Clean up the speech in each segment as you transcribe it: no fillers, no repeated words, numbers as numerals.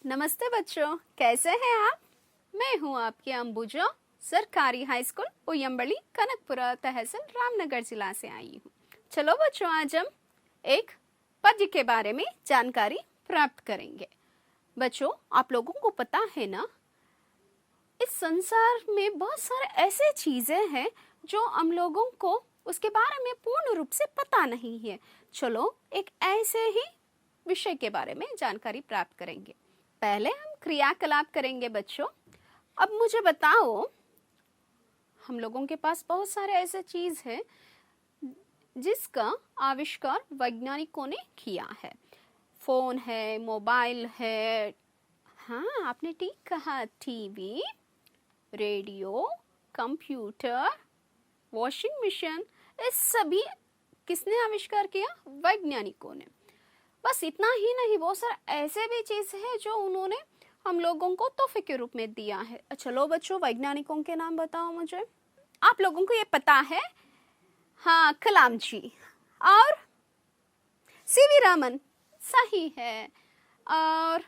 नमस्ते बच्चों, कैसे हैं आप? मैं हूं आपकी अंबुजा, सरकारी हाई स्कूल उयंबली कनकपुरा तहसील रामनगर जिला से आई हूं। चलो बच्चों, आज हम एक पद्य के बारे में जानकारी प्राप्त करेंगे। बच्चों, आप लोगों को पता है ना, इस संसार में बहुत सारे ऐसे चीजें हैं जो हम लोगों को उसके बारे में पूर्ण रूप से पता नहीं है। चलो एक ऐसे ही विषय के बारे में जानकारी प्राप्त करेंगे। पहले हम क्रियाकलाप करेंगे बच्चों। अब मुझे बताओ, हम लोगों के पास बहुत सारे ऐसे चीज है जिसका आविष्कार वैज्ञानिकों ने किया है। फोन है, मोबाइल है, हाँ आपने ठीक कहा, TV, radio, computer, washing machine, ये सभी किसने आविष्कार किया? वैज्ञानिकों ने। बस इतना ही नहीं, बहुत सारे ऐसे भी चीज है जो उन्होंने हम लोगों को तोहफे के रूप में दिया है। चलो बच्चों, वैज्ञानिकों के नाम बताओ मुझे। आप लोगों को ये पता है? हाँ, कलाम जी और सीवी रामन, सही है। और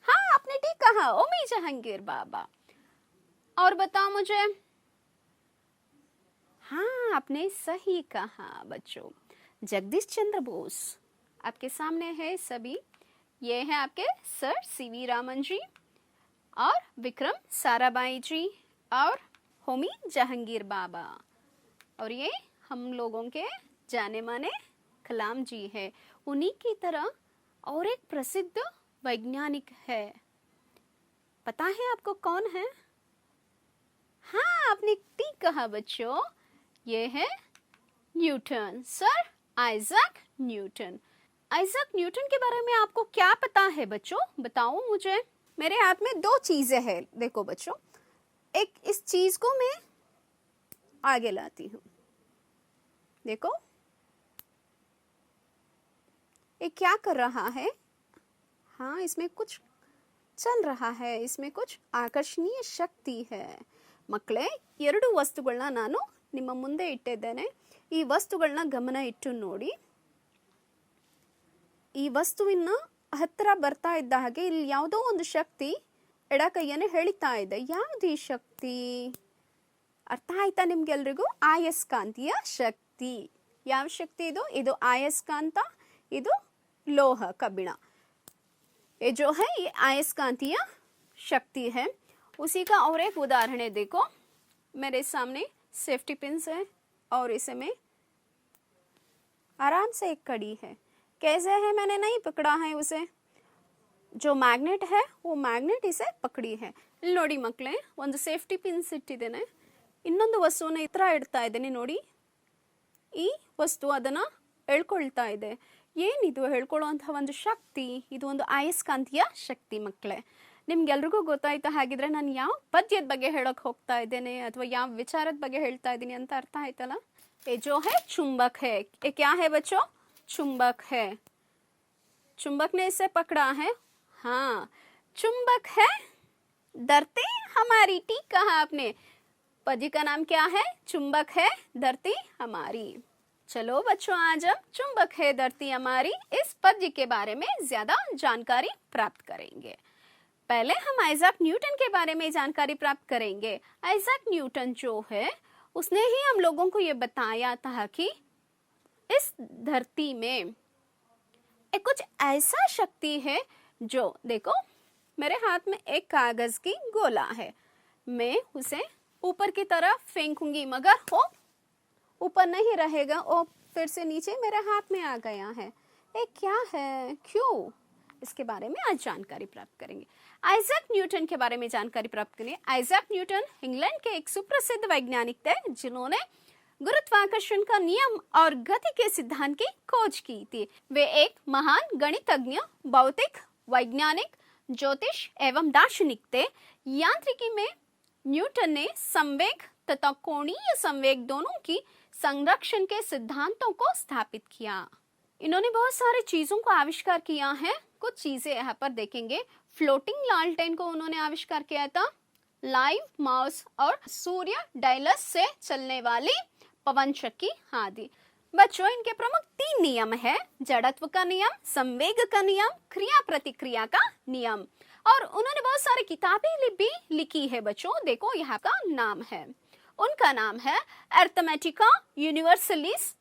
हाँ, आपने ठीक कहा, ओमी जहांगीर बाबा। और बताओ मुझे। हाँ, आपने सही कहा बच्चों, जगदीश चंद्र बोस आपके सामने है सभी। ये है आपके सर सीवी रामन जी और विक्रम साराभाई जी और होमी जहांगीर बाबा। और ये हम लोगों के जाने माने कलाम जी है। उन्हीं की तरह और एक प्रसिद्ध वैज्ञानिक है, पता है आपको कौन है? हाँ, आपने ठीक कहा बच्चों, ये है Newton, sir Isaac Newton. Isaac Newton के बारे में आपको क्या पता है बच्चों? बताओ मुझे। मेरे हाथ में दो चीजें हैं, देखो बच्चों। एक इस चीज को मैं आगे लाती हूँ, देखो ये क्या कर रहा है? हाँ, इसमें कुछ चल रहा है, इसमें कुछ आकर्षणीय शक्ति है। ಮಕ್ಕಳೇ, ಎರಡು ವಸ್ತುಗಳನ್ನ ನಾನು ನಿಮ್ಮ ಮುಂದೆ ಇಟ್ಟಿದ್ದೇನೆ. ಈ ವಸ್ತುಗಳನ್ನ ಗಮನ ಇಟ್ಟು ನೋಡಿ. ಈ ವಸ್ತುವಿನ ಹತ್ತಿರ ಬರ್ತಾ ಇದ್ದ ಹಾಗೆ ಇಲ್ಲಿ ಯಾವುದೋ ಒಂದು ಶಕ್ತಿ ಎಡ ಕೈಯನ್ನು ಎಳಿತಾ ಇದೆ. ಯಾವುದು ಈ ಶಕ್ತಿ? ಅರ್ಥ ಆಯ್ತಾ ನಿಮ್ಗೆಲ್ರಿಗೂ? ಆಯಸ್ಕಾಂತೀಯ ಶಕ್ತಿ. ಯಾವ ಶಕ್ತಿ ಇದು? ಇದು ಆಯಸ್ಕಾಂತ, ಇದು ಲೋಹ, ಕಬ್ಬಿಣ. ये जो है ये आयस्कांतीय शक्ति है। उसी का और एक उदाहरण है, देखो मेरे सामने सेफ्टी पिन्स है और इसे में आराम से एक कड़ी है। कैसे है? मैंने नहीं पकड़ा है उसे, जो मैग्नेट है वो मैग्नेट इसे पकड़ी है. ಇಲ್ಲಿ ನೋಡಿ ಮಕ್ಕಳೇ, ಒಂದು ಸೇಫ್ಟಿ ಪಿನ್ಸ್ ಇಟ್ಟಿದ್ದೇನೆ, ಇನ್ನೊಂದು ವಸ್ತುವನ್ನು ಈ ಥರ ಇಡ್ತಾ ಇದ್ದೇನೆ ನೋಡಿ. ಈ ವಸ್ತು ಅದನ್ನು ಎಳ್ಕೊಳ್ತಾ ಇದೆ. ಏನಿದು ಹೇಳ್ಕೊಳ್ಳುವಂತಹ ಒಂದು ಶಕ್ತಿ? ಇದು ಒಂದು ಆಯಸ್ಕಾಂತೀಯ ಶಕ್ತಿ ಮಕ್ಕಳೇ. ನಿಮ್ಗೆಲ್ರಿಗೂ ಗೊತ್ತಾಯ್ತಾ? ಹಾಗಿದ್ರೆ ನಾನು ಯಾವ ಪದ್ಯದ ಬಗ್ಗೆ ಹೇಳೋಕೆ ಹೋಗ್ತಾ ಇದ್ದೇನೆ ಅಥವಾ ಯಾವ ವಿಚಾರದ ಬಗ್ಗೆ ಹೇಳ್ತಾ ಇದ್ದೀನಿ ಅಂತ ಅರ್ಥ ಆಯ್ತಲ್ಲ? ये जो है चुंबक है. ये क्या है बच्चों? चुंबक है. चुंबक ने इसे पकड़ा है. हाँ, चुंबक है धरती हमारी. ठीक कहा आपने. पद्य का नाम क्या है? चुंबक है धरती हमारी. चलो बच्चों, आज हम चुंबक है धरती हमारी इस पद्य के बारे में ज्यादा जानकारी प्राप्त करेंगे. पहले हम आइजैक न्यूटन के बारे में जानकारी प्राप्त करेंगे. आइजैक न्यूटन जो है, उसने ही हम लोगों को ये बताया था कि इस धरती में एक कुछ ऐसा शक्ति है जो, देखो मेरे हाथ में एक कागज की गोला है, मैं उसे ऊपर की तरफ फेंकूंगी मगर वो ऊपर नहीं रहेगा, वो फिर से नीचे मेरे हाथ में आ गया है. ये क्या है, क्यों? इसके बारे में आज जानकारी प्राप्त करेंगे. आइजैक न्यूटन के बारे में जानकारी प्राप्त करेंगे. आइजैक न्यूटन इंग्लैंड के एक सुप्रसिद्ध वैज्ञानिक थे जिन्होंने गुरुत्वाकर्षण का नियम और गति के सिद्धांत की खोज की थी. वे एक महान गणितज्ञ, भौतिक वैज्ञानिक, ज्योतिष एवं दार्शनिक थे. यांत्रिकी में न्यूटन ने संवेग तथा कोणीय संवेग दोनों की संरक्षण के सिद्धांतों को स्थापित किया. इन्होंने बहुत सारे चीजों को आविष्कार किया है. कुछ चीजें यहाँ पर देखेंगे. फ्लोटिंग लालटेन को उन्होंने आविष्कार किया था. लाइव माउस और सूर्य डायलस से चलने वाली पवन चक्की आदि. बच्चों इनके प्रमुख 3 नियम है, जड़त्व का नियम, संवेग का नियम, क्रिया प्रतिक्रिया का नियम। और उन्होंने बहुत सारी किताबें भी लिखी है बच्चों, देखो यहाँ का नाम है, उनका नाम है Arithmetica Universalis,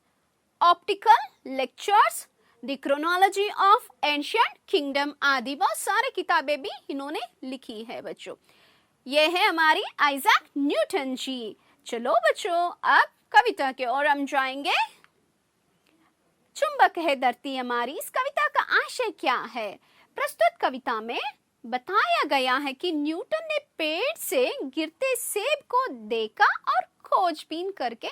optical lectures, the chronology of ancient kingdom आदि बहुत सारे किताबें भी इन्होंने लिखी है बच्चों। ये है हमारी आइजैक न्यूटन जी। चलो बच्चों अब कविता की ओर हम जाएंगे। चुंबक है धरती हमारी, इस कविता का आशय क्या है? प्रस्तुत कविता में बताया गया है कि न्यूटन ने पेड़ से गिरते सेब को देखा और खोजबीन करके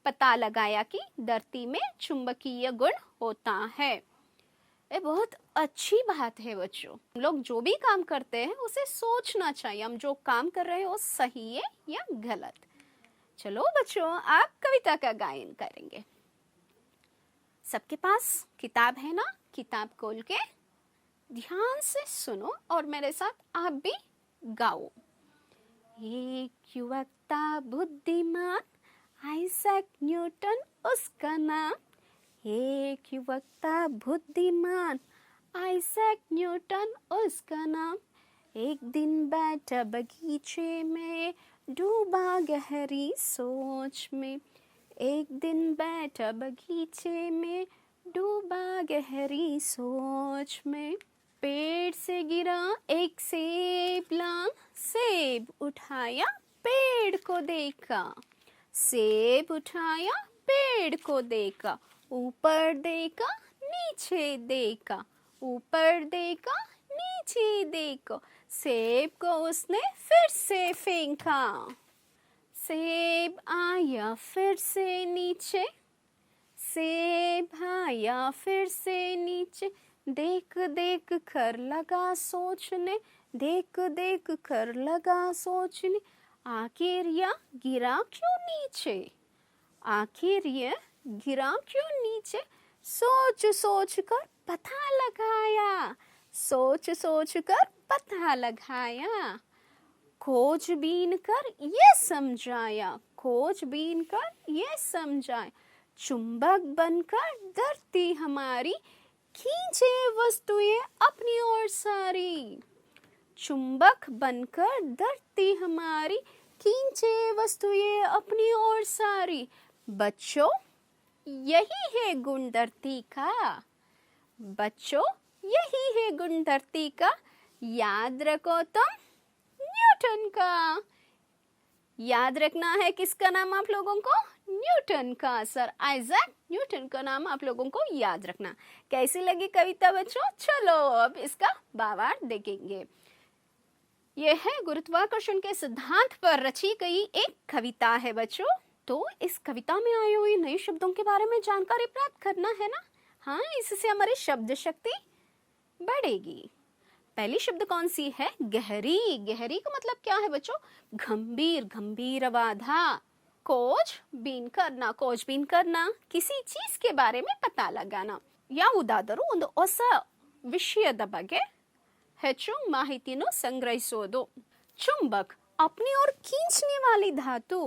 पता लगाया कि धरती में चुंबकीय गुण होता है। ये बहुत अच्छी बात है बच्चों, हम लोग जो भी काम करते हैं उसे सोचना चाहिए, हम जो काम कर रहे हैं वो सही है या गलत। चलो बच्चों आप कविता का गायन करेंगे। सबके पास किताब है ना? किताब खोल के ध्यान से सुनो और मेरे साथ आप भी गाओ। एक युवक था बुद्धिमान, आइजैक न्यूटन उसका नाम। एक युवक था बुद्धिमान, आइजैक न्यूटन उसका नाम। एक दिन बैठा बगीचे में, डूबा गहरी सोच में। एक दिन बैठा बगीचे में, डूबा गहरी सोच में। पेड़ से गिरा एक सेब लांग, सेब उठाया पेड़ को देखा। सेब उठाया पेड़ को देखा, ऊपर देखा नीचे देखा, ऊपर देखा नीचे देखा। सेब को उसने फिर से फेंका। सेब आया फिर से नीचे, सेब आया फिर से नीचे। देख देख कर लगा सोचने, देख देख कर लगा सोचने। आखिर यह गिरा क्यों नीचे, आखिर यह गिरा क्यों नीचे। सोच सोच कर पता लगाया, सोच सोच कर पता लगाया। खोजबीन कर ये समझाया, खोजबीन कर ये समझाया। चुंबक बनकर धरती हमारी, खींचे वस्तुएं अपनी ओर सारी। चुंबक बनकर धरती हमारी, खींचे वस्तुएं अपनी ओर सारी। बच्चों यही है गुण धरती का, बच्चों यही है गुण धरती का। याद रखो तुम न्यूटन का। याद रखना है किसका नाम आप लोगों को? न्यूटन का, सर आइजैक न्यूटन का नाम आप लोगों को याद रखना। कैसी लगी कविता बच्चों? चलो अब इसका भावार्थ देखेंगे। यह है गुरुत्वाकर्षण के सिद्धांत पर रची गई एक कविता है बच्चों। तो इस कविता में आए हुए नए शब्दों के बारे में जानकारी प्राप्त करना है ना? हाँ, इससे हमारी शब्द शक्ति बढ़ेगी। पहली शब्द कौन सी है? गहरी। गहरी का मतलब क्या है बच्चों? गंभीर, गंभीर अबाधा। खोजबीन करना, खोजबीन करना, किसी चीज के बारे में पता लगाना। ಯಾವುದಾದರೂ ಒಂದು ಹೊಸ ವಿಷಯದ ಬಗ್ಗೆ ಹೆಚ್ಚು ಮಾಹಿತಿಯನ್ನು ಸಂಗ್ರಹಿಸೋದು। ಚುಂಬಕ್ अपनी ओर खींचने वाली धातु।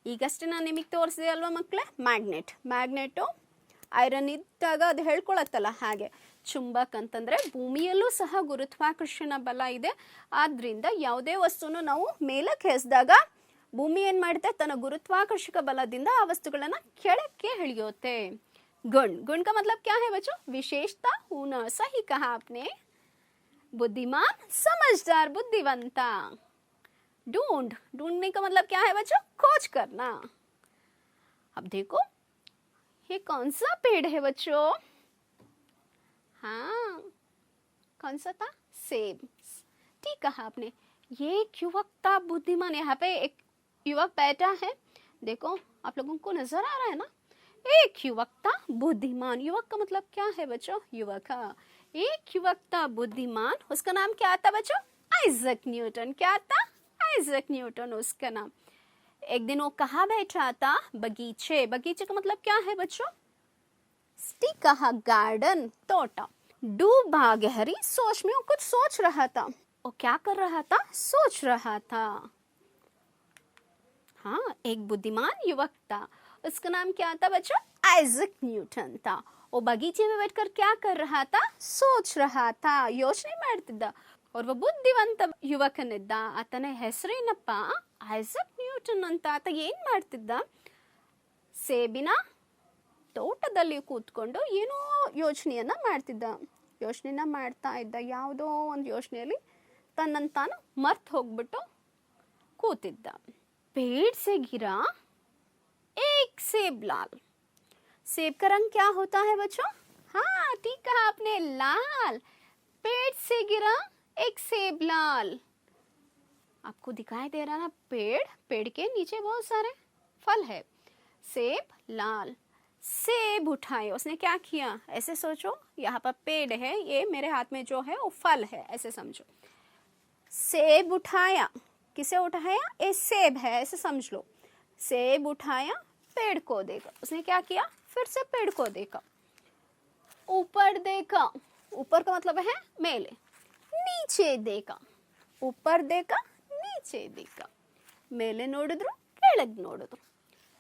ಈಗಷ್ಟೇ ನಾನು ನಿಮಗೆ ತೋರಿಸಿದೆ ಅಲ್ವಾ ಮಕ್ಕಳೇ, ಮ್ಯಾಗ್ನೆಟ್। ಮ್ಯಾಗ್ನೆಟು ಐರನ್ ಇದ್ದಾಗ ಅದು ಹೇಳ್ಕೊಳತ್ತಲ್ಲ, ಹಾಗೆ ಚುಂಬಕ್ ಅಂತಂದ್ರೆ ಭೂಮಿಯಲ್ಲೂ ಸಹ ಗುರುತ್ವಾಕರ್ಷಣ ಬಲ ಇದೆ. ಆದ್ರಿಂದ ಯಾವುದೇ ವಸ್ತುವನ್ನು ನಾವು ಮೇಲಕ್ಕೆ ಎಸೆದಾಗ ಭೂಮಿ ಏನ್ ಮಾಡುತ್ತೆ? ತನ್ನ ಗುರುತ್ವಾಕರ್ಷಕ ಬಲದಿಂದ ಆ ವಸ್ತುಗಳನ್ನ ಕೆಳಕ್ಕೆ ಎಳೆಯುತ್ತೆ। गुण। गुण का मतलब क्या है बच्चों? विशेषता, हुनर। सही कहा आपने। बुद्धिमान, समझदार, बुद्धिवंता। ढूंढ। ढूंढने का मतलब क्या है बच्चों? खोज करना। अब देखो ये कौन सा पेड़ है बच्चों? हाँ, कौन सा था? सेब। ठीक कहा आपने। ये एक युवक था बुद्धिमान। यहाँ पे एक युवक बैठा है, देखो आप लोगों को नजर आ रहा है ना? एक युवक था बुद्धिमान। युवक का मतलब क्या है बच्चों? युवक। एक युवक था बुद्धिमान, उसका नाम क्या था बच्चों? Isaac Newton. क्या था? आइजैक न्यूटन उसका नाम। एक दिन वो कहाँ बैठा था? बगीचे। बगीचे का मतलब क्या है बच्चों? ठीक कहा, गार्डन, तोटा। डूबा गहरी सोच में, वो कुछ सोच रहा था। वो क्या कर रहा था? सोच रहा था। हाँ, एक बुद्धिमान युवक था, उसका नाम क्या था बच्चों? आइजक न्यूटन था. वो बगीचे में बैठकर क्या कर रहा था? सोच रहा था, ಯೋಚನೆ ಮಾಡ್ತಿದ್ದ. ಒಬ್ಬ ಬುದ್ಧಿವಂತ ಯುವಕನಿದ್ದ. ಆತನ ಹೆಸರೇನಪ್ಪ? ಐಸಕ್ ನ್ಯೂಟನ್ ಅಂತ. ಆತ ಏನ್ ಮಾಡ್ತಿದ್ದ? ಸೇಬಿನ ತೋಟದಲ್ಲಿ ಕೂತ್ಕೊಂಡು ಏನೋ ಯೋಚನೆಯನ್ನ ಮಾಡ್ತಿದ್ದ. ಯೋಚನೆನ ಮಾಡ್ತಾ ಇದ್ದ. ಯಾವುದೋ ಒಂದು ಯೋಚನೆಯಲ್ಲಿ ತನ್ನನ್ನು ತಾನು ಮರ್ತು ಹೋಗ್ಬಿಟ್ಟು ಕೂತಿದ್ದ. पेड़ से गिरा एक सेब लाल. सेब का रंग क्या होता है बच्चों? हाँ ठीक कहा आपने, लाल. पेड़ से गिरा एक सेब लाल. आपको दिखाई दे रहा ना पेड़, पेड़ के नीचे बहुत सारे फल है. सेब लाल. सेब उठाए, उसने क्या किया? ऐसे सोचो, यहाँ पर पेड़ है, ये मेरे हाथ में जो है वो फल है, ऐसे समझो. सेब उठाया. किसे उठाया? ये सेब है, ऐसे समझ लो. सेब उठाया, पेड़ को देखा. उसने क्या किया? फिर से पेड़ को देखा. ऊपर देखा. ऊपर का मतलब है मेले. नीचे देखा. ऊपर देखा, नीचे देखा. मेले ನೋಡಿದ್ರು, ಕೆಳಗೆ ನೋಡಿದ್ರು.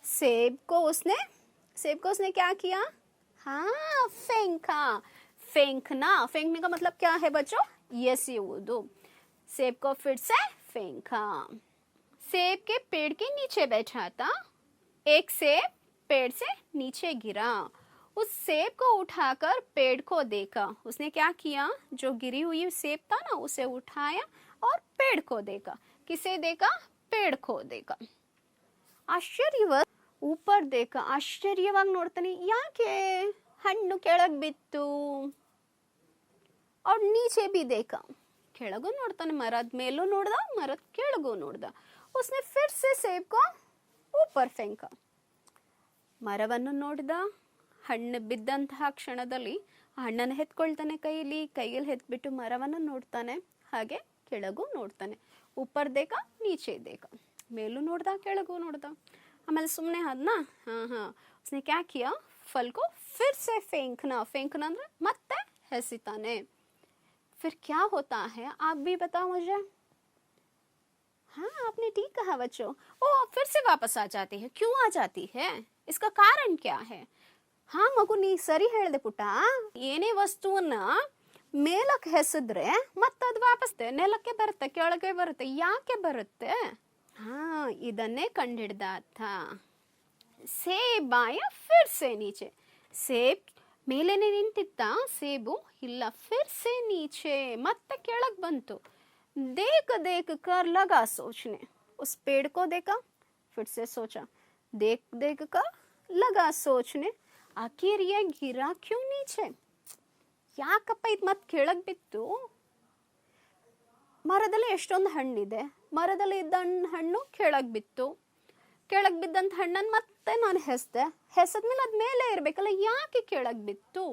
सेब को उसने क्या किया? हाँ फेंका. फेंकना, फेंकने का मतलब क्या है बच्चों? एसेयुವುದು. सेब को फिर से फेंका. सेब के पेड़ के नीचे बैठा था. एक सेब पेड़ से नीचे गिरा. उस सेब को उठाकर पेड़ को देखा. उसने क्या किया? जो गिरी हुई सेब था ना, उसे उठाया और पेड़ को देखा. किसे देखा? पेड़ को देखा. ಆಶ್ಚರ್ಯವ ऊपर देखा. ಆಶ್ಚರ್ಯವಾಗಿ ನೋಡ್ತಾನೆ. ಯಾಕೆ ಹಣ್ಣು ಕೆಳಗೆ ಬಿತ್ತು? और नीचे भी देखा. ಕೆಳಗೂ ನೋಡ್ತಾನೆ, ಮರದ ಮೇಲೂ ನೋಡ್ದ, ಮರದ ಕೆಳಗೂ ನೋಡ್ದ. उसने फिर से सेब को ऊपर फेंका. ಮರವನ್ನು ನೋಡಿದ. ಹಣ್ಣು ಬಿದ್ದಂತಹ ಕ್ಷಣದಲ್ಲಿ ಹಣ್ಣನ್ನು ಎತ್ಕೊಳ್ತಾನೆ ಕೈಯಲ್ಲಿ ಎತ್ಬಿಟ್ಟು ಮರವನ್ನು ನೋಡ್ತಾನೆ, ಹಾಗೆ ಕೆಳಗೂ ನೋಡ್ತಾನೆ. ऊपर देखा, नीचे देखा. ಮೇಲೂ ನೋಡ್ದ, ಕೆಳಗೂ ನೋಡ್ದ. ಆಮೇಲೆ ಸುಮ್ಮನೆ ಅದನ್ನ उसने क्या किया? फल को फिर से फेंकना. फेंकना ಅಂದ್ರೆ ಮತ್ತೆ ಎಸಿತಾನೆ. फिर क्या होता है? आप भी बताओ मुझे. हाँ आपने ठीक कहा बच्चों. वो फिर से वापस आ जाती है. क्यों आ जाती है? इसका कारण क्या है? हाँ ಮಗು, ನೀ ಸರಿ ಹೇಳ್ದೆ ಪುಟ್ಟ. ಏನೇ ವಸ್ತುವನ್ನ ಮೇಲಕ್ಕೆ ಎಸೆದ್ರೆ ಮತ್ತದು ವಾಪಸ್ ನೆಲಕ್ಕೆ ಬರುತ್ತೆ, ಕೆಳಗೆ ಬರುತ್ತೆ. ಯಾಕೆ ಬರುತ್ತೆ? ಹಾ ಇದನ್ನೇ ಕಂಡಿಡ್ದ ಆತ. ಸೇಬ್ ಆಯ ಫಿರ್ ಸೆ ನೀಚೆ. ಸೇಬ್ ಮೇಲೇನೆ ನಿಂತಿತ್ತ ಸೇಬು, ಇಲ್ಲ ಫಿರ್ ಸೆ ನೀಚೆ, ಮತ್ತೆ ಕೆಳಗೆ ಬಂತು. देख देख कर लगा सोचने. उस पेड़ को देखा, फिर से सोचा. देख देख कर लगा सोचने. आखिर ये गिरा क्यों नीचे? ಯಾಕಪ್ಪ ಇದು ಮತ್ತೆ ಕೆಳಗೆ ಬಿತ್ತು? ಮರದಲ್ಲಿ ಎಷ್ಟೊಂದು ಹಣ್ಣಿದೆ, ಮರದಲ್ಲಿ ಇದ್ದ ಹಣ್ಣು ಕೆಳಗೆ ಬಿತ್ತು. ಕೆಳಗೆ ಬಿದ್ದಂಥ ಹಣ್ಣನ್ನು ಮತ್ತೆ ನಾನು ಹೆಸದ್ಮೇಲೆ ಅದು ಮೇಲೆ ಇರಬೇಕಲ್ಲ, ಯಾಕೆ ಕೆಳಗೆ ಬಿತ್ತು?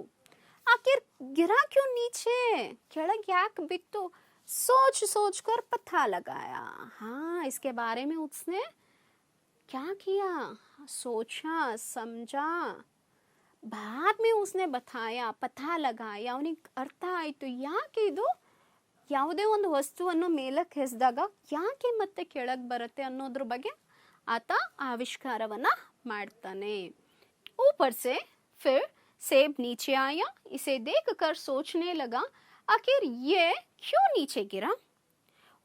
आखिर गिरा क्यों नीचे? ಕೆಳಗೆ ಯಾಕೆ ಬಿತ್ತು? सोच सोच कर पता लगाया. हाँ इसके बारे में उसने क्या किया? सोचा, समझा. बाद में उसने बताया, पता लगाया. ಅವನಿಗೆ ಅರ್ಥ ಆಯಿತು ಯಾಕೆ ಇದು ಯಾವುದೇ ಒಂದು ವಸ್ತುವನ್ನು ಮೇಲಕ್ಕೆ ಎಸೆದಾಗ ಯಾಕೆ ಮತ್ತೆ ಕೆಳಗೆ ಬರುತ್ತೆ ಅನ್ನೋದ್ರ ಬಗ್ಗೆ ಆತ ಆವಿಷ್ಕಾರವನ್ನ ಮಾಡ್ತಾನೆ. ऊपर से फिर सेब नीचे आया. इसे देखकर सोचने लगा, आखिर ये क्यों नीचे गिरा?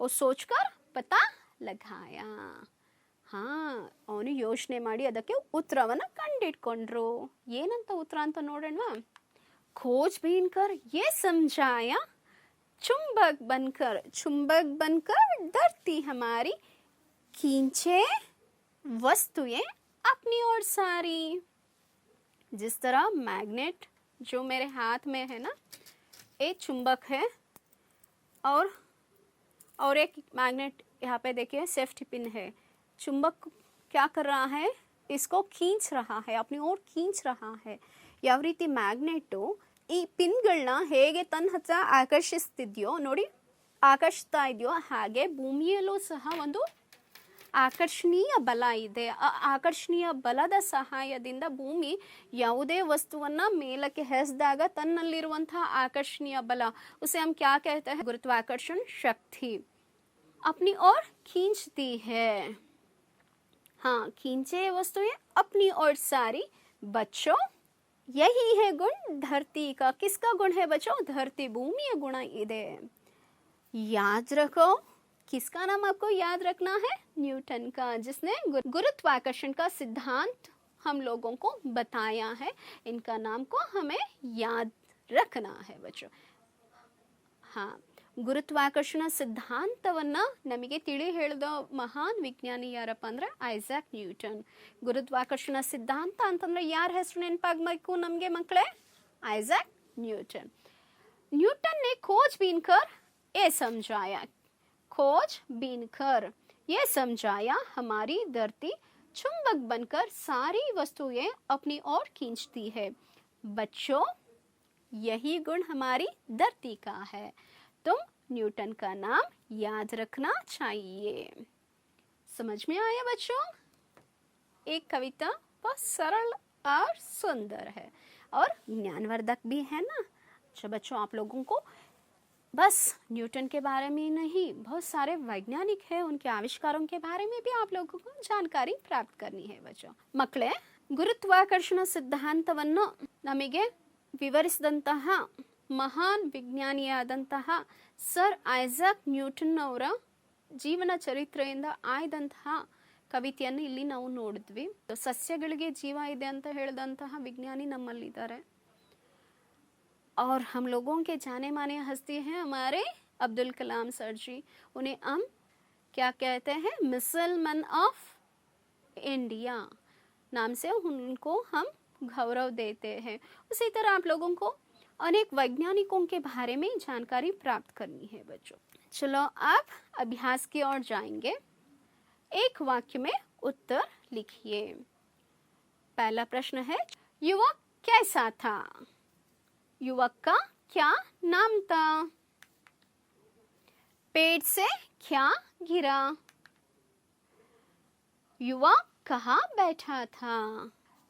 वो सोचकर पता लगाया. हाँ ಅವನು ಯೋಚನೆ ಮಾಡಿ ಅದಕ್ಕೆ ಉತ್ತರವನ್ನು ಕಂಡಿಡ್ಕೊಂಡ್ರು. ಏನಂತ ಉತ್ತರ ಅಂತ ನೋಡೋಣವಾ? खोजबीन कर ये समझाया, चुंबक बनकर डरती हमारी, खींचे वस्तुएं अपनी ओर सारी. जिस तरह मैग्नेट जो मेरे हाथ में है ना, एक चुंबक है और एक मैग्नेट यहाँ पे देखिए सेफ्टी पिन है. चुंबक क्या कर रहा है? इसको खींच रहा है, अपनी ओर खींच रहा है. ಯಾವ ರೀತಿ ಮ್ಯಾಗ್ನೆಟ್ಟು ಈ ಪಿನ್ಗಳನ್ನ ಹೇಗೆ ತನ್ನ ಹತ್ರ ಆಕರ್ಷಿಸ್ತಿದ್ಯೋ ನೋಡಿ, ಆಕರ್ಷಿಸ್ತಾ ಇದೆಯೋ, ಹಾಗೆ ಭೂಮಿಯಲ್ಲೂ ಸಹ ಒಂದು ಆಕರ್ಷಣೀಯ ಬಲ ಇದೆ. ಆ ಆಕರ್ಷಣೀಯ ಬಲದ ಸಹಾಯದಿಂದ ಭೂಮಿ ಯಾವುದೇ ವಸ್ತುವನ್ನ ಮೇಲಕ್ಕೆ ಎಸೆದಾಗ ತನ್ನಲ್ಲಿರುವಂತಹ ಆಕರ್ಷಣೀಯ ಬಲ, उसे हम क्या कहते हैं? गुरुत्वाकर्षण शक्ति अपनी ओर खींचती है. हाँ खींचे वस्तुएं अपनी ओर सारी, बच्चों यही है गुण धरती का। किसका गुण है बच्चों? धरती भूमि गुण ಇದೆ। याद रखो, किसका नाम आपको याद रखना है? न्यूटन का, जिसने गुरुत्वाकर्षण का सिद्धांत हम लोगों को बताया है। इनका नाम को हमें याद रखना है बच्चों। हाँ, ಗುರುತ್ವಾಕರ್ಷಣ ಸಿದ್ಧಾಂತವನ್ನ ನಮಗೆ ತಿಳಿ ಹೇಳಿದ ಮಹಾನ್ ವಿಜ್ಞಾನಿ ಯಾರಪ್ಪ ಅಂದ್ರೆ ಐಸಾಕ್ ನ್ಯೂಟನ್. ಗುರುತ್ವಾಕರ್ಷಣ ಸಿದ್ಧಾಂತ ಅಂತಂದ್ರೆ ಯಾರ ಹೆಸರು ನೆನಪಾಗಬೇಕು ನಮಗೆ ಮಕ್ಕಳೇ? Isaac Newton. न्यूटन ने खोजबीन कर ये समझाया, खोजबीन कर ये समझाया हमारी धरती चुंबक बनकर सारी वस्तुएं अपनी ओर खींचती है। बच्चों यही गुण हमारी धरती का है। तुम न्यूटन का नाम याद रखना चाहिए। समझ में आया बच्चों? एक कविता बहुत सरल और सुंदर है और ज्ञानवर्धक भी है ना। जो बच्चों आप लोगों को बस न्यूटन के बारे में नहीं, बहुत सारे वैज्ञानिक हैं, उनके आविष्कारों के बारे में भी आप लोगों को जानकारी प्राप्त करनी है बच्चों. ಮಕ್ಕಳೇ, ಗುರುತ್ವಾಕರ್ಷಣ ಸಿದ್ಧಾಂತವನ್ನು ನಮಗೆ ವಿವರಿಸಿದಂತಹ ಮಹಾನ್ ವಿಜ್ಞಾನಿಯಾದಂತಹ ಸರ್ ಐಸಾಕ್ ನ್ಯೂಟನ್ ಅವರ ಜೀವನ ಚರಿತ್ರೆಯಿಂದ ಆಯ್ದಂತಹ ಕವಿತೆಯನ್ನು ಇಲ್ಲಿ ನಾವು ನೋಡಿದ್ವಿ. ಸಸ್ಯಗಳಿಗೆ ಜೀವ ಇದೆ ಅಂತ ಹೇಳಿದಂತಹ ವಿಜ್ಞಾನಿ ನಮ್ಮಲ್ಲಿದ್ದಾರೆ. और हम लोगों के जाने माने हस्ती हैं हमारे अब्दुल कलाम सर जी. उन्हें हम क्या कहते हैं? मिसाइल मैन ऑफ इंडिया नाम से उनको हम गौरव देते हैं. उसी तरह आप लोगों को अनेक वैज्ञानिकों के बारे में जानकारी प्राप्त करनी है बच्चों. चलो आप अभ्यास की ओर जाएंगे. एक वाक्य में उत्तर लिखिए. पहला प्रश्न है, युवक कैसा था? युवक का क्या नाम था? पेड़ से क्या गिरा? युवक कहाँ बैठा था?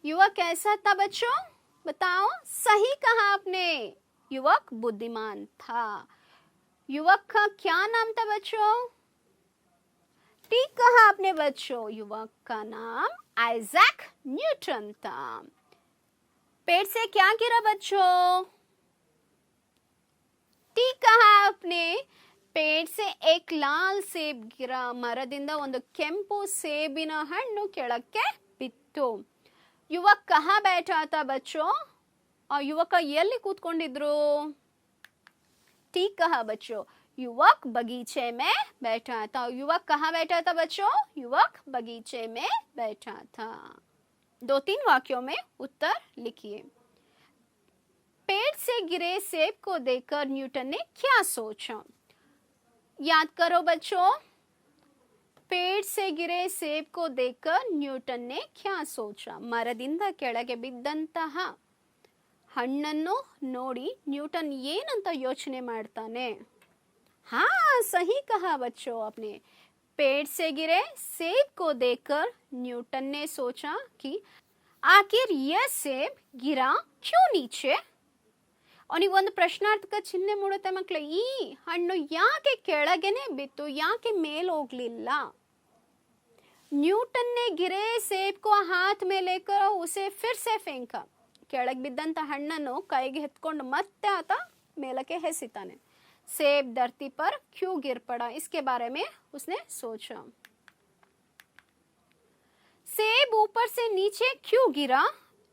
युवक कैसा था बच्चों? बताओ. सही कहा आपने, युवक बुद्धिमान था. युवक का क्या नाम था बच्चों? ठीक कहा आपने बच्चों, युवक का नाम आइजैक न्यूटन था. पेड़ से क्या गिरा बच्चों? ठीक कहा आपने, पेड़ से एक लाल ಸೇಬ್ ಗಿರ. ಮರದಿಂದ ಒಂದು ಕೆಂಪು ಸೇಬಿನ ಹಣ್ಣು ಕೆಳಕ್ಕೆ ಬಿತ್ತು. ಯುವಕ್ ಕಹಾ बैठा था बच्चों? ಆ ಯುವಕ ಎಲ್ಲಿ ಕೂತ್ಕೊಂಡಿದ್ರು? ठीक कहा बच्चों, युवक बगीचे में बैठा था. युवक कहाँ बैठा था बच्चों? युवक बगीचे में बैठा था. 2-3 वाक्यों में उत्तर लिखिए. पेड़ से गिरे सेब को देखकर न्यूटन ने क्या सोचा? याद करो बच्चों. पेड़ से गिरे सेब को देखकर न्यूटन ने क्या सोचा? ಮರದಿಂದ ಕೆಳಗೆ ಬಿದ್ದಂತಹ ಹಣ್ಣನ್ನು ನೋಡಿ ನ್ಯೂಟನ್ ಏನಂತ ಯೋಚನೆ ಮಾಡ್ತಾನೆ? हाँ, सही कहा बच्चों आपने. पेड़ से गिरे सेब को देखकर न्यूटन ने सोचा कि आखिर यह सेब गिरा क्यों नीचे? ಅವನಿಗೆ ಒಂದು ಪ್ರಶ್ನಾರ್ಥಕ ಚಿಹ್ನೆ ಮೂಡುತ್ತೆ ಮಕ್ಕಳೇ. ಈ ಹಣ್ಣು ಯಾಕೆ ಕೆಳಗೆನೆ ಬಿತ್ತು, ಯಾಕೆ ಮೇಲೆ ಹೋಗ್ಲಿಲ್ಲ? न्यूटन ने गिरे सेब को हाथ में लेकर उसे फिर से फेंका. ಕೆಳಗೆ ಬಿದ್ದಂತ ಹಣ್ಣನ್ನು ಕೈಗೆ ಎತ್ಕೊಂಡು ಮತ್ತೆ ಆತ ಮೇಲಕ್ಕೆ ಎಸಿತಾನೆ. सेब धरती पर क्यों गिर पड़ा, इसके बारे में उसने सोचा. सेब ऊपर से नीचे क्यों गिरा?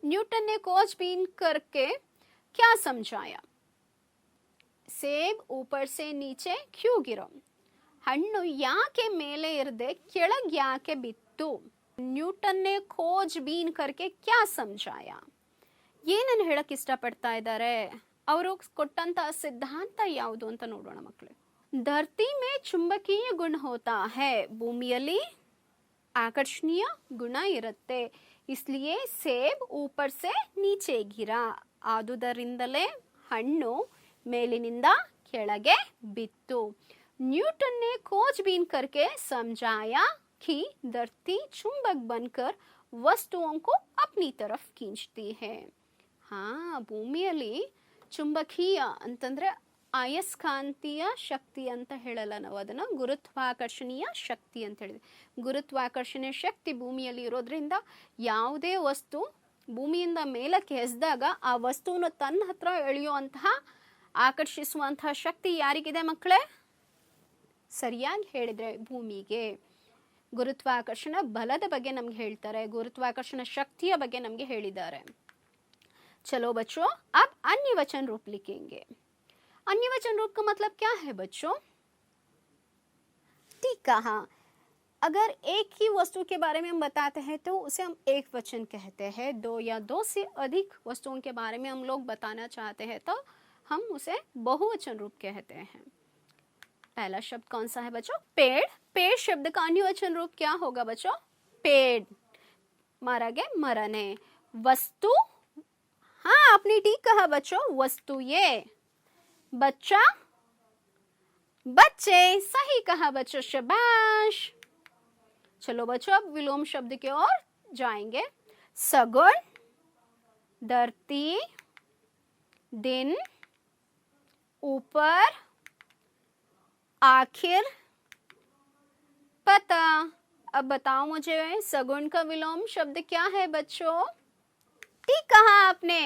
न्यूटन ने खोजबीन करके क्या समझाया? सेब ऊपर से नीचे क्यों गिरा? ಹಣ್ಣು ಯಾಕೆ ಮೇಲೆ ಇರದೆ ಕೆಳಗೆ ಯಾಕೆ ಬಿತ್ತು? ನ್ಯೂಟನ್ ನೇ खोजबीन करके क्या समझाया? ಏನನ್ನು ಹೇಳಕ್ ಇಷ್ಟಪಡ್ತಾ ಇದ್ದಾರೆ? ಅವರು ಕೊಟ್ಟಂತ ಸಿದ್ಧಾಂತ ಯಾವುದು ಅಂತ ನೋಡೋಣ ಮಕ್ಕಳೇ. धरती में चुंबकीय गुण होता है. ಭೂಮಿಯಲ್ಲಿ ಆಕರ್ಷಣೀಯ ಗುಣ ಇರುತ್ತೆ. इसलिए सेब ऊपर से नीचे गिरा. ಆದುದರಿಂದಲೇ ಹಣ್ಣು ಮೇಲಿನಿಂದ ಕೆಳಗೆ ಬಿತ್ತು. न्यूटन ने खोजबीन करके समझाया कि धरती चुंबक बनकर वस्तुओं को अपनी तरफ खींचती है. हाँ, ಭೂಮಿಯಲ್ಲಿ ಚುಂಬಕೀಯ ಅಂತಂದ್ರೆ ಅಯಸ್ಕಾಂತೀಯ ಶಕ್ತಿ ಅಂತ ಹೇಳಲ್ಲ ನಾವು, ಅದನ್ನು ಗುರುತ್ವಾಕರ್ಷಣೀಯ ಶಕ್ತಿ ಅಂತ ಹೇಳಿದ್ವಿ. ಗುರುತ್ವಾಕರ್ಷಣೀಯ ಶಕ್ತಿ ಭೂಮಿಯಲ್ಲಿ ಇರೋದ್ರಿಂದ ಯಾವುದೇ ವಸ್ತು ಭೂಮಿಯಿಂದ ಮೇಲಕ್ಕೆ ಎಸ್ದಾಗ ಆ ವಸ್ತುವನ್ನು ತನ್ನ ಹತ್ರ ಎಳೆಯುವಂತಹ ಆಕರ್ಷಿಸುವಂತಹ ಶಕ್ತಿ ಯಾರಿಗಿದೆ ಮಕ್ಕಳೇ? ಸರಿಯಾಗಿ ಹೇಳಿದ್ರೆ ಭೂಮಿಗೆ. ಗುರುತ್ವಾಕರ್ಷಣ ಬಲದ ಬಗ್ಗೆ ನಮ್ಗೆ ಹೇಳ್ತಾರೆ, ಗುರುತ್ವಾಕर्षण शक्तिಯ ಬಗ್ಗೆ ನಮಗೆ ಹೇಳಿದ್ದಾರೆ. चलो बच्चों, अब अन्य वचन रूप लिखेंगे. अन्य वचन रूप का मतलब क्या है बच्चों? ठीक कहा. अगर एक ही वस्तु के बारे में हम बताते हैं तो उसे हम एक वचन कहते हैं. दो या दो से अधिक वस्तुओं के बारे में हम लोग बताना चाहते हैं तो हम उसे बहुवचन रूप कहते हैं. पहला शब्द कौन सा है बच्चों? पेड़. पेड़ शब्द का अन्य वचन रूप क्या होगा बच्चों? पेड़. मारागे मरने. वस्तु, हाँ आपने ठीक कहा बच्चों, वस्तु. ये बच्चा, बच्चे. सही कहा बच्चों, शाबाश. चलो बच्चों अब विलोम शब्द की ओर जाएंगे. सगुण, धरती, दिन, ऊपर, आखिर, पता. अब बताओ मुझे सगुण का विलोम शब्द क्या है बच्चों? ठीक कहा आपने,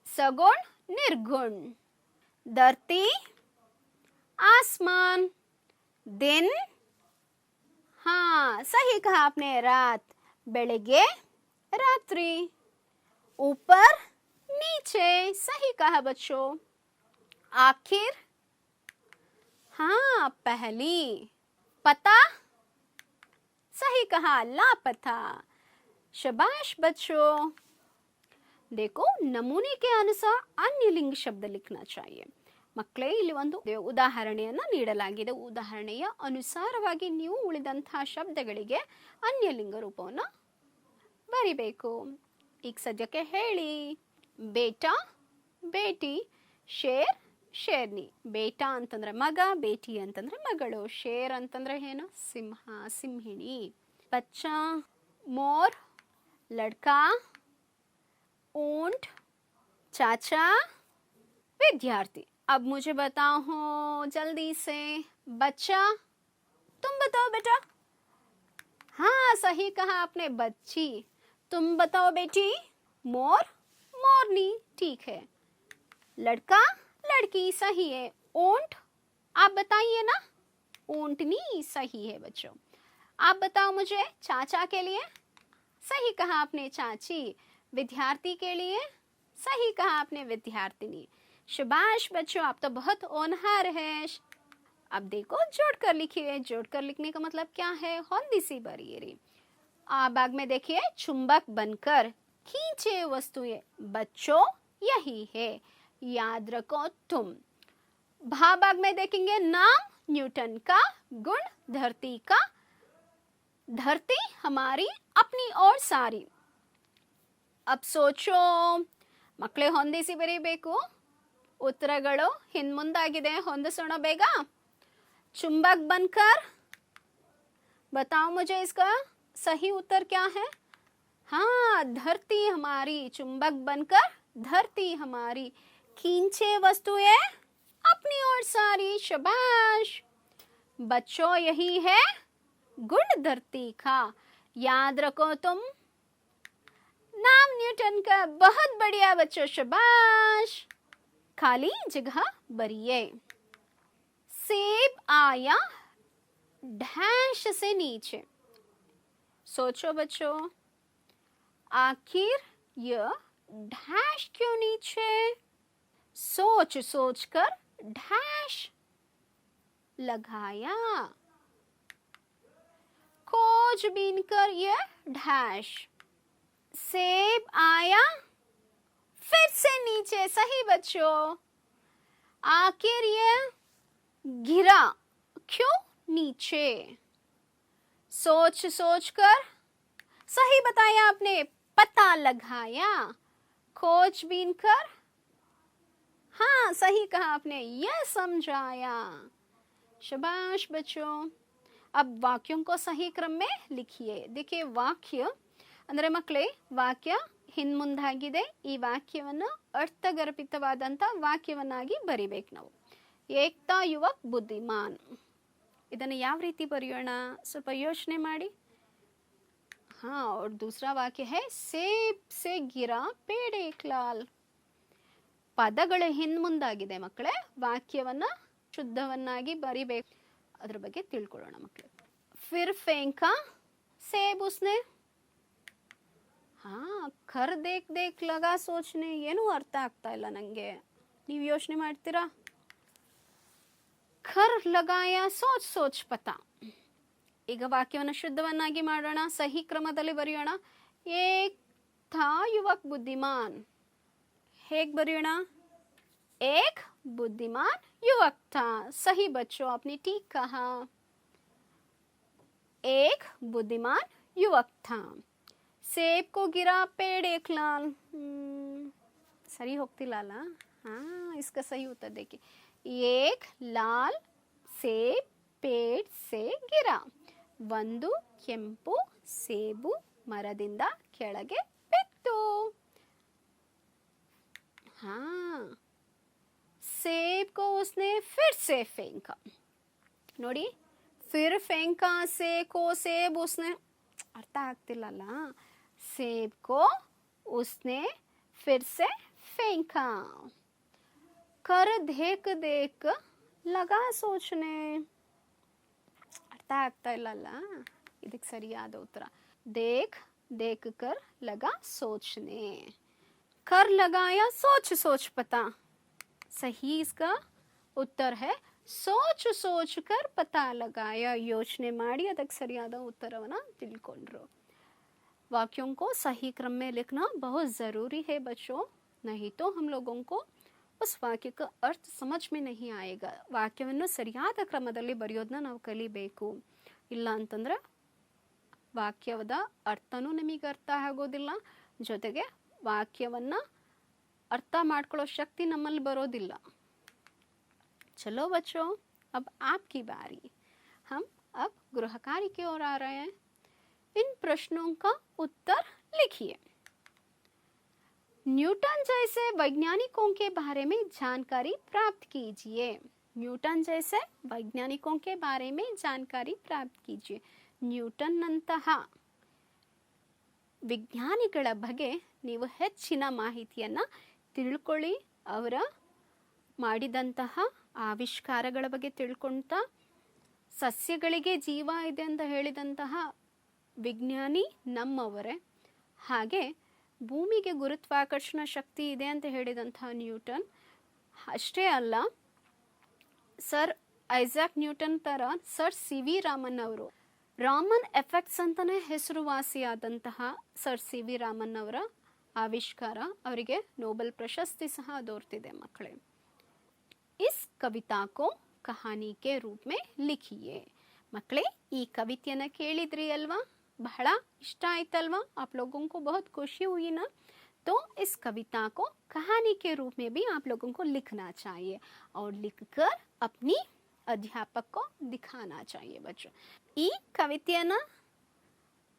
सगुण निर्गुण. धरती, आसमान. दिन, हाँ सही कहा आपने, रात. बेळगे, रात्रि. ऊपर, नीचे. सही कहा बच्चों. आखिर, हाँ पहली. पता, सही कहा, लापता. शाबाश बच्चों. देखो नमूने के अनुसार अन्य लिंग शब्द लिखना चाहिए. ಮಕ್ಕಳೇ ಇಲ್ಲಿ ಒಂದು ಉದಾಹರಣೆಯನ್ನು ನೀಡಲಾಗಿದೆ. ಉದಾಹರಣೆಯ ಅನುಸಾರವಾಗಿ ನೀವು ಉಳಿದಂತಹ ಶಬ್ದಗಳಿಗೆ ಅನ್ಯಲಿಂಗ ರೂಪವನ್ನು ಬರಿಬೇಕು. ಈಗ ಸದ್ಯಕ್ಕೆ ಹೇಳಿ. ಬೇಟಾ, ಬೇಟಿ. ಶೇರ್, ಶೇರ್ನಿ. ಬೇಟಾ ಅಂತಂದ್ರೆ ಮಗ, ಬೇಟಿ ಅಂತಂದ್ರೆ ಮಗಳು. ಶೇರ್ ಅಂತಂದ್ರೆ ಏನು? ಸಿಂಹ, ಸಿಂಹಿಣಿ. ಬಚ್ಚಾ, मोर. लड़का, ऊंट. चाचा, विद्यार्थी. अब मुझे बताओ हो जल्दी से. बच्चा, तुम बताओ बेटा. हाँ सही कहा आपने, बच्ची. तुम बताओ बेटी. मोर, मोरनी. ठीक है. लड़का, लड़की. सही है. ऊंट, आप बताइए ना. ऊंटनी. सही है बच्चों. आप बताओ मुझे चाचा के लिए. सही कहा आपने, चाची. विद्यार्थी के लिए सही कहा आपने, विद्यार्थिनी. शाबाश बच्चों, आप तो बहुत होनहार है. अब देखो जोड़कर लिखिए. जोड़कर लिखने का मतलब क्या है? ಹೊಂದಿಸಿ ಬರೆಯಿರಿ. आ भाग में देखिए, चुंबक बनकर खींचे वस्तुएं. बच्चों यही है, याद रखो तुम. भा भाग में देखेंगे, नाम न्यूटन का, गुण धरती का. धरती हमारी अपनी और सारी. अब सोचो ಮಕ್ಕಳೇ, ಹೊಂದಿಸಿ ಬರೀಬೇಕು. ಉತ್ತರಗಳು ಹಿಂದ್ಮುಂದಾಗಿದೆ, ಹೊಂದಿಸೋಣ ಬೇಗ. चुंबक बनकर, बताओ मुझे इसका सही उत्तर क्या है? हाँ धरती हमारी. चुंबक बनकर धरती हमारी. खींचे वस्तुएं अपनी ओर सारी. शाबाश बच्चों, यही है गुण धरती का. याद रखो तुम. नाम न्यूटन का. बहुत बढ़िया बच्चों, शाबाश. खाली जगह भरिए. सेब आया डैश से नीचे. सोचो बच्चों, आखिर यह डैश क्यों नीचे? सोच सोच कर डैश लगाया. खोजबीन कर यह डैश. सेब आया फिर से नीचे. सही बच्चों. आखिर ये गिरा क्यों नीचे? सोच सोच कर, सही बताया आपने, पता लगाया. खोजबीन कर, हाँ सही कहा आपने, यह समझाया. शाबाश बच्चों. अब वाक्यों को सही क्रम में लिखिए. देखिए वाक्य ಅಂದರೆ ಮಕ್ಕಳೇ, ವಾಕ್ಯ ಹಿಂದ್ಮುಂದಾಗಿದೆ. ಈ ವಾಕ್ಯವನ್ನು ಅರ್ಥಗರ್ಭಿತವಾದಂಥ ವಾಕ್ಯವನ್ನಾಗಿ ಬರಿಬೇಕು ನಾವು. ಏಕ್ತಾ ಯುವಕ್ ಬುದ್ಧಿಮಾನ್. ಇದನ್ನು ಯಾವ ರೀತಿ ಬರೆಯೋಣ? ಸ್ವಲ್ಪ ಯೋಚನೆ ಮಾಡಿ. हाँ, और दूसरा वाक्य है ಸೇಬ್ से ಗಿರಾ पेड़ एक लाल. ಪದಗಳ ಹಿಂದೆ ಮಕ್ಕಳೇ, ವಾಕ್ಯವನ್ನ ಶುದ್ಧವನ್ನಾಗಿ ಬರಿಬೇಕು. ಅದ್ರ ಬಗ್ಗೆ ತಿಳ್ಕೊಳ್ಳೋಣ ಮಕ್ಕಳೇ. ಫಿರ್ ಫೇಂಕಾ ಸೇಬ್ ಉಸ್ನೆ. ಹಾ, ಖರ್ ದೇಕ್ ದೇಕ್ ಲಗಾ ಸೋಚ್ನೆ. ಏನೂ ಅರ್ಥ ಆಗ್ತಾ ಇಲ್ಲ ನಂಗೆ, ನೀವು ಯೋಚನೆ ಮಾಡ್ತೀರಾ? ಖರ್ ಲಗಾಯ ಸೋಚ್ ಸೋಚ್ ಪತಾ. ಈಗ ವಾಕ್ಯವನ್ನು ಶುದ್ಧವನ್ನಾಗಿ ಮಾಡೋಣ, ಸಹಿ ಕ್ರಮದಲ್ಲಿ ಬರೆಯೋಣ. ಏಕ್ ಥಾ ಯುವಕ್ ಬುದ್ಧಿಮಾನ್. ಹೇಗೆ ಬರೆಯೋಣ? एक बुद्धिमान युवक था. सही बच्चों, आपने ठीक कहा. एक बुद्धिमान युवक था. सेब को गिरा पेड़ एक लाल. सही होती लाला. हाँ, इसका सही उत्तर देखिए. एक लाल सेब पेड़ से गिरा. ಒಂದು ಕೆಂಪು ಸೇಬು ಮರದಿಂದ ಕೆಳಗೆ ಬಿತ್ತು. हाँ, सेब को उसने फिर से फेंका. ನೋಡಿ, फिर फेंका से को सेब उसने. ಅರ್ಥ ಆಗ್ತಿಲ್ಲಲ್ಲ. सेब को उसने फिर से फेंका. कर देख देख लगा सोचने. ಅರ್ಥ ಆಗ್ತಾ ಇಲ್ಲಲ್ಲ. ಇದಕ್ಕೆ ಸರಿಯಾದ ಉತ್ತರ देख देख कर लगा सोचने. कर लगाया सोच सोच पता. सही इसका उत्तर है सोच सोच कर पता लगाया. ಯೋಚನೆ ಮಾಡಿ ಅದಕ್ಕೆ ಸರಿಯಾದ ಉತ್ತರವನ್ನ ತಿಳ್ಕೊಂಡ್ರು. वाक्यों को सही क्रम में लिखना बहुत ज़रूरी है बच्चों, नहीं तो हम लोगों को उस वाक्य का अर्थ समझ में नहीं आएगा. ವಾಕ್ಯವನ್ನು ಸರಿಯಾದ ಕ್ರಮದಲ್ಲಿ ಬರೆಯೋದನ್ನ ನಾವು ಕಲಿಬೇಕು. ಇಲ್ಲ ಅಂತಂದ್ರೆ ವಾಕ್ಯದ ಅರ್ಥನೂ ನಮಗೆ ಅರ್ಥ ಆಗೋದಿಲ್ಲ, ಜೊತೆಗೆ ವಾಕ್ಯವನ್ನ अर्थ ಮಾಡ್ಕೊಳ್ಳೋ ಶಕ್ತಿ ನಮ್ಮಲ್ಲಿ ಬರೋದಿಲ್ಲ. चलो बच्चों, अब आपकी बारी. हम अब गृह कार्य की ओर आ रहे हैं. इन प्रश्नों का उत्तर लिखिए. न्यूटन जैसे वैज्ञानिकों के बारे में जानकारी प्राप्त कीजिए. न्यूटन जैसे वैज्ञानिकों के बारे में जानकारी प्राप्त कीजिए. ನ್ಯೂಟನ್ ನಂತಹ ವಿಜ್ಞಾನಿಗಳ ಬಗ್ಗೆ ನೀವು ಹೆಚ್ಚಿನ ಮಾಹಿತಿಯನ್ನು ತಿಳ್ಕೊಳ್ಳಿ. ಅವರ ಮಾಡಿದಂತಹ ಆವಿಷ್ಕಾರಗಳ ಬಗ್ಗೆ ತಿಳ್ಕೊಂತ, ಸಸ್ಯಗಳಿಗೆ ಜೀವ ಇದೆ ಅಂತ ಹೇಳಿದಂತಹ ವಿಜ್ಞಾನಿ ನಮ್ಮವರೇ. ಹಾಗೆ ಭೂಮಿಗೆ ಗುರುತ್ವಾಕರ್ಷಣ ಶಕ್ತಿ ಇದೆ ಅಂತ ಹೇಳಿದಂತಹ ನ್ಯೂಟನ್. ಅಷ್ಟೇ ಅಲ್ಲ, ಸರ್ ಐಸಾಕ್ ನ್ಯೂಟನ್ ಥರ ಸರ್ ಸಿ ವಿ ರಾಮನ್ ಅವರು, ರಾಮನ್ ಎಫೆಕ್ಟ್ಸ್ ಅಂತಲೇ ಹೆಸರುವಾಸಿಯಾದಂತಹ ಸರ್ ಸಿ ವಿ ರಾಮನ್ ಅವರ ಆವಿಷ್ಕಾರ ಅವರಿಗೆ ನೋಬೆಲ್ ಪ್ರಶಸ್ತಿ ಸಹ ದೊರೆತಿದೆ ಮಕ್ಕಳೇ. ಇಸ್ ಕವಿತಾ ಕೋ ಕಹಾನಿ ಕೆ ರೂಪ್ ಮೇ ಲಿಖಿಯೇ. ಮಕ್ಕಳೇ, ಈ ಕವಿತೆಯನ್ನು ಕೇಳಿದ್ರಿ ಅಲ್ವಾ? ಬಹಳ ಇಷ್ಟ ಆಯ್ತಲ್ವಾ? आप लोगों को बहुत खुशी हुई ना? तो इस कविता को कहानी के रूप में भी आप लोगों को लिखना चाहिए और लिखकर अपनी अध्यापक को दिखाना चाहिए बच्चों. ಈ ಕವಿತೆಯನ್ನು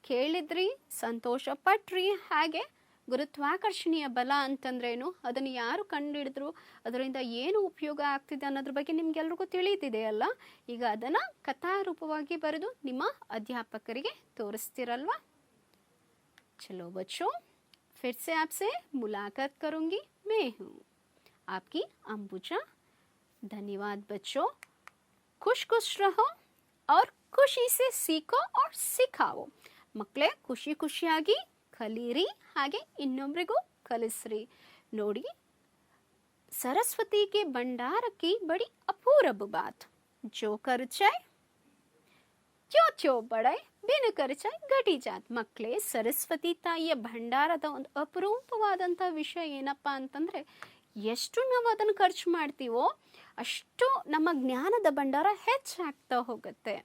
ಕೇಳಿದ್ರಿ, ಸಂತೋಷ ಪಟ್ರಿ. ಹಾಗೆ ಗುರುತ್ವಾಕರ್ಷಣೀಯ ಬಲ ಅಂತಂದ್ರೇನು, ಅದನ್ನು ಯಾರು ಕಂಡುಹಿಡಿದ್ರು, ಅದರಿಂದ ಏನು ಉಪಯೋಗ ಆಗ್ತಿದೆ ಅನ್ನೋದ್ರ ಬಗ್ಗೆ ನಿಮ್ಗೆಲ್ರಿಗೂ ತಿಳಿದಿದೆಯಲ್ಲ. ಈಗ ಅದನ್ನು ಕಥಾರೂಪವಾಗಿ ಬರೆದು ನಿಮ್ಮ ಅಧ್ಯಾಪಕರಿಗೆ ತೋರಿಸ್ತಿರಲ್ವಾ? ಚಲೋ ಬಚ್ಚೋ, फिर से आपसे मुलाकात करूंगी. मैं हूँ आपकी अंबुजा. धन्यवाद बच्चों. खुश खुश रहो और ಖುಷಿ से सीखो और सिखाओ. ಮಕ್ಕಳೇ, ಖುಷಿ ಖುಷಿಯಾಗಿ ಕಲೀರಿ, ಹಾಗೆ ಇನ್ನೊಬ್ಬರಿಗೂ ಕಲಿಸ್ರಿ. ನೋಡಿ, सरस्वती के भंडार की बड़ी अपूर्व बात, जो कर चाहे क्यों क्यों बड़े बिन कर चाहे घटी जात. ಮಕ್ಕಳೇ, ಸರಸ್ವತಿ ತಾಯಿಯ ಭಂಡಾರದ ಒಂದು ಅಪರೂಪವಾದಂಥ ವಿಷಯ ಏನಪ್ಪ ಅಂತಂದರೆ, ಎಷ್ಟು ನಾವು ಅದನ್ನು ಖರ್ಚು ಮಾಡ್ತೀವೋ ಅಷ್ಟು ನಮ್ಮ ಜ್ಞಾನದ ಭಂಡಾರ ಹೆಚ್ಚಾಗ್ತಾ ಹೋಗುತ್ತೆ.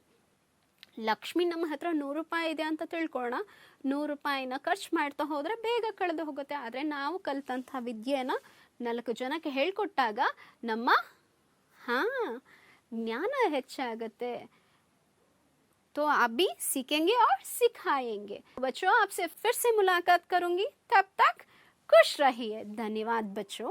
ಲಕ್ಷ್ಮಿ ನಮ್ಮ ಹತ್ರ 100 ರೂಪಾಯಿ ಇದೆ ಅಂತ ತಿಳ್ಕೊಳ್ಳೋಣ, 100 ರೂಪಾಯಿನ ಖರ್ಚು ಮಾಡ್ತಾ ಹೋದರೆ ಬೇಗ ಕಳೆದು ಹೋಗುತ್ತೆ. ಆದರೆ ನಾವು ಕಲಿತಂಥ ವಿದ್ಯೆನ 4 ಜನಕ್ಕೆ ಹೇಳ್ಕೊಟ್ಟಾಗ ನಮ್ಮ ಜ್ಞಾನ ಹೆಚ್ಚಾಗುತ್ತೆ. तो आप भी सीखेंगे और सिखाएंगे. बच्चों, आपसे फिर से मुलाकात करूंगी. तब तक खुश रहिए. धन्यवाद बच्चों.